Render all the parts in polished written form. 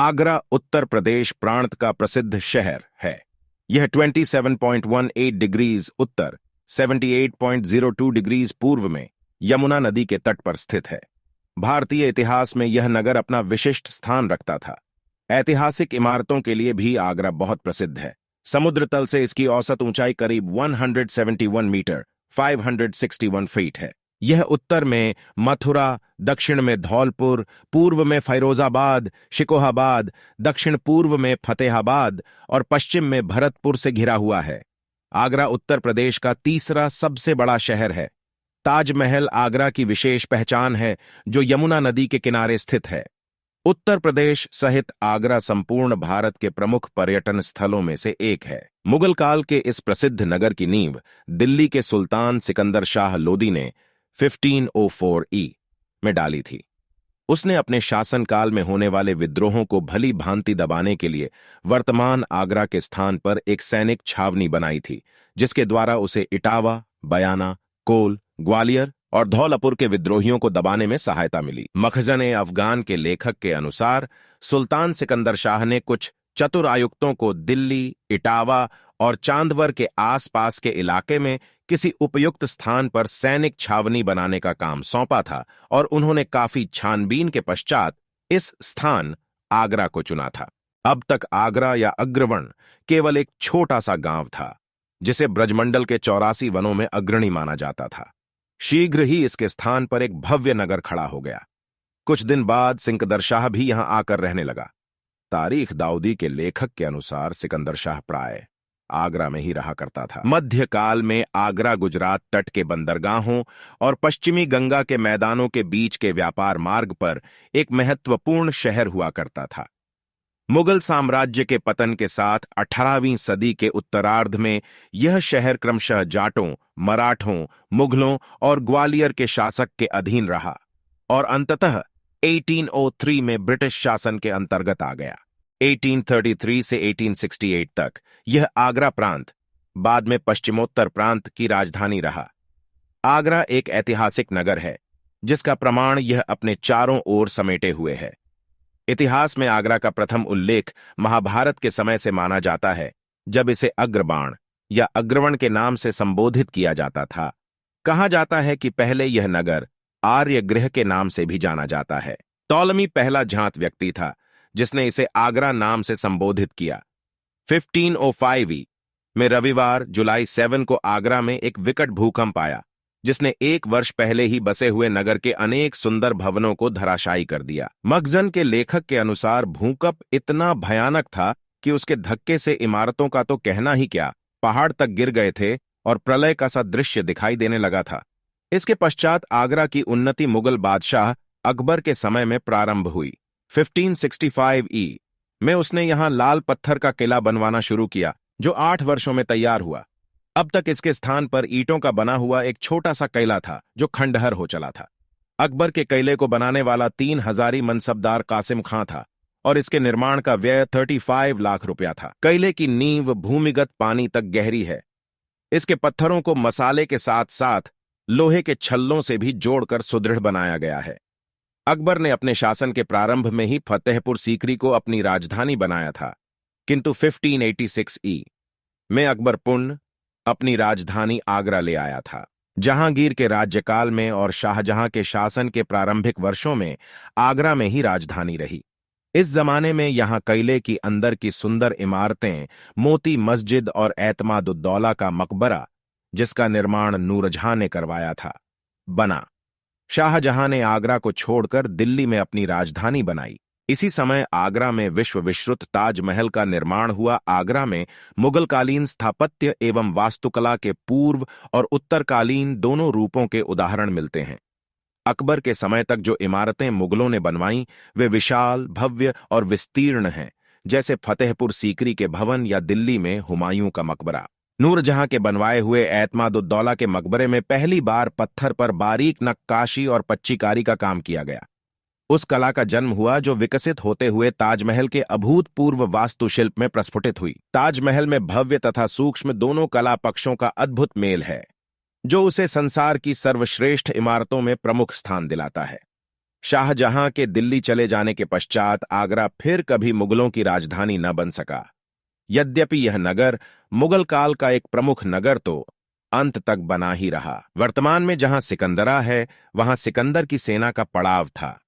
आगरा उत्तर प्रदेश प्रांत का प्रसिद्ध शहर है। यह 27.18 डिग्रीज उत्तर 78.02 डिग्रीज पूर्व में यमुना नदी के तट पर स्थित है। भारतीय इतिहास में यह नगर अपना विशिष्ट स्थान रखता था। ऐतिहासिक इमारतों के लिए भी आगरा बहुत प्रसिद्ध है। समुद्र तल से इसकी औसत ऊंचाई करीब 171 मीटर 561 फीट है। यह उत्तर में मथुरा, दक्षिण में धौलपुर, पूर्व में फैरोजाबाद, शिकोहाबाद, दक्षिण पूर्व में फतेहाबाद और पश्चिम में भरतपुर से घिरा हुआ है। आगरा उत्तर प्रदेश का तीसरा सबसे बड़ा शहर है। ताजमहल आगरा की विशेष पहचान है, जो यमुना नदी के किनारे स्थित है। उत्तर प्रदेश सहित आगरा संपूर्ण भारत के प्रमुख पर्यटन स्थलों में से एक है। मुगल काल के इस प्रसिद्ध नगर की नींव दिल्ली के सुल्तान सिकंदर शाह लोदी ने 1504 में डाली थी। उसने अपने शासनकाल में होने वाले विद्रोहों को भली भांति दबाने के लिए वर्तमान आगरा के स्थान पर एक सैनिक छावनी बनाई थी, जिसके द्वारा उसे इटावा, बयाना, कोल, ग्वालियर और धौलपुर के विद्रोहियों को दबाने में सहायता मिली। मखज़न-ए-अफ़गान के लेखक के अनुसार सुल्तान सिकंदर शाह ने कुछ चतुर आयुक्तों को दिल्ली, इटावा और चांदवर के आसपास के इलाके में किसी उपयुक्त स्थान पर सैनिक छावनी बनाने का काम सौंपा था और उन्होंने काफी छानबीन के पश्चात इस स्थान आगरा को चुना था। अब तक आगरा या अग्रवण केवल एक छोटा सा गांव था, जिसे ब्रजमंडल के 84 वनों में अग्रणी माना जाता था। शीघ्र ही इसके स्थान पर एक भव्य नगर खड़ा हो गया। कुछ दिन बाद सिकंदर शाह भी यहां आकर रहने लगा। तारीख दाऊदी के लेखक के अनुसार सिकंदर शाह प्राय आगरा में ही रहा करता था। मध्यकाल में आगरा गुजरात तट के बंदरगाहों और पश्चिमी गंगा के मैदानों के बीच के व्यापार मार्ग पर एक महत्वपूर्ण शहर हुआ करता था। मुगल साम्राज्य के पतन के साथ 18वीं सदी के उत्तरार्ध में यह शहर क्रमशः जाटों, मराठों, मुगलों और ग्वालियर के शासक के अधीन रहा और अंततः 1803 में ब्रिटिश शासन के अंतर्गत आ गया। 1833 से 1868 तक यह आगरा प्रांत, बाद में पश्चिमोत्तर प्रांत की राजधानी रहा। आगरा एक ऐतिहासिक नगर है, जिसका प्रमाण यह अपने चारों ओर समेटे हुए है। इतिहास में आगरा का प्रथम उल्लेख महाभारत के समय से माना जाता है, जब इसे अग्रबाण या अग्रवण के नाम से संबोधित किया जाता था। कहा जाता है कि पहले यह नगर आर्यगृह के नाम से भी जाना जाता है। टॉलमी पहला झांत व्यक्ति था जिसने इसे आगरा नाम से संबोधित किया। 1505 में रविवार जुलाई 7 को आगरा में एक विकट भूकंप आया, जिसने 1 वर्ष पहले ही बसे हुए नगर के अनेक सुंदर भवनों को धराशायी कर दिया। मखज़न के लेखक के अनुसार भूकंप इतना भयानक था कि उसके धक्के से इमारतों का तो कहना ही क्या, पहाड़ तक गिर गए थे और प्रलय का सा दृश्य दिखाई देने लगा था। इसके पश्चात आगरा की उन्नति मुगल बादशाह अकबर के समय में प्रारंभ हुई। 1565 में उसने यहां लाल पत्थर का किला बनवाना शुरू किया, जो 8 वर्षों में तैयार हुआ। अब तक इसके स्थान पर ईंटों का बना हुआ एक छोटा सा किला था, जो खंडहर हो चला था। अकबर के किले को बनाने वाला 3 हजारी मनसबदार कासिम खां था और इसके निर्माण का व्यय 35 लाख रुपया था। किले की नींव भूमिगत पानी तक गहरी है। इसके पत्थरों को मसाले के साथ साथ लोहे के छल्लों से भी जोड़कर सुदृढ़ बनाया गया है। अकबर ने अपने शासन के प्रारंभ में ही फतेहपुर सीकरी को अपनी राजधानी बनाया था, किंतु 1586 में अकबर पुनः अपनी राजधानी आगरा ले आया था। जहांगीर के राज्यकाल में और शाहजहां के शासन के प्रारंभिक वर्षों में आगरा में ही राजधानी रही। इस जमाने में यहां किले की अंदर की सुंदर इमारतें, मोती मस्जिद और एतमादुद्दौला का मकबरा, जिसका निर्माण नूरजहां ने करवाया था, बना। शाहजहां ने आगरा को छोड़कर दिल्ली में अपनी राजधानी बनाई। इसी समय आगरा में विश्व विश्रुत ताजमहल का निर्माण हुआ। आगरा में मुगलकालीन स्थापत्य एवं वास्तुकला के पूर्व और उत्तरकालीन दोनों रूपों के उदाहरण मिलते हैं। अकबर के समय तक जो इमारतें मुगलों ने बनवाईं, वे विशाल, भव्य और विस्तीर्ण हैं, जैसे फतेहपुर सीकरी के भवन या दिल्ली में हुमायूं का मकबरा। नूरजहां के बनवाए हुए एतमादुद्दौला के मकबरे में पहली बार पत्थर पर बारीक नक्काशी और पच्चीकारी का काम किया गया। उस कला का जन्म हुआ जो विकसित होते हुए ताजमहल के अभूतपूर्व वास्तुशिल्प में प्रस्फुटित हुई। ताजमहल में भव्य तथा सूक्ष्म दोनों कला पक्षों का अद्भुत मेल है, जो उसे संसार की सर्वश्रेष्ठ इमारतों में प्रमुख स्थान दिलाता है। शाहजहां के दिल्ली चले जाने के पश्चात आगरा फिर कभी मुगलों की राजधानी न बन सका। यद्यपि यह नगर मुगल काल का एक प्रमुख नगर तो अंत तक बना ही रहा। वर्तमान में जहां सिकंदरा है, वहां सिकंदर की सेना का पड़ाव था।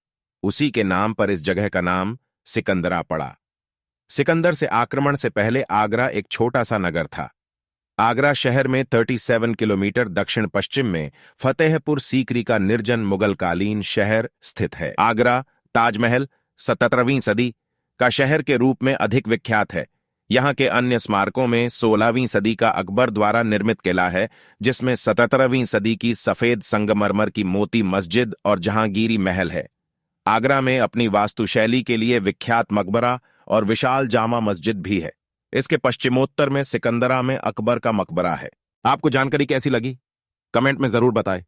उसी के नाम पर इस जगह का नाम सिकंदरा पड़ा। सिकंदर से आक्रमण से पहले आगरा एक छोटा सा नगर था। आगरा शहर में 37 किलोमीटर दक्षिण पश्चिम में फतेहपुर सीकरी का निर्जन मुगलकालीन शहर स्थित है। आगरा ताजमहल 17वीं सदी का शहर के रूप में अधिक विख्यात है। यहाँ के अन्य स्मारकों में 16वीं सदी का अकबर द्वारा निर्मित किला है, जिसमें 17वीं सदी की सफेद संगमरमर की मोती मस्जिद और जहांगीरी महल है। आगरा में अपनी वास्तुशैली के लिए विख्यात मकबरा और विशाल जामा मस्जिद भी है। इसके पश्चिमोत्तर में सिकंदरा में अकबर का मकबरा है। आपको जानकारी कैसी लगी? कमेंट में जरूर बताएं।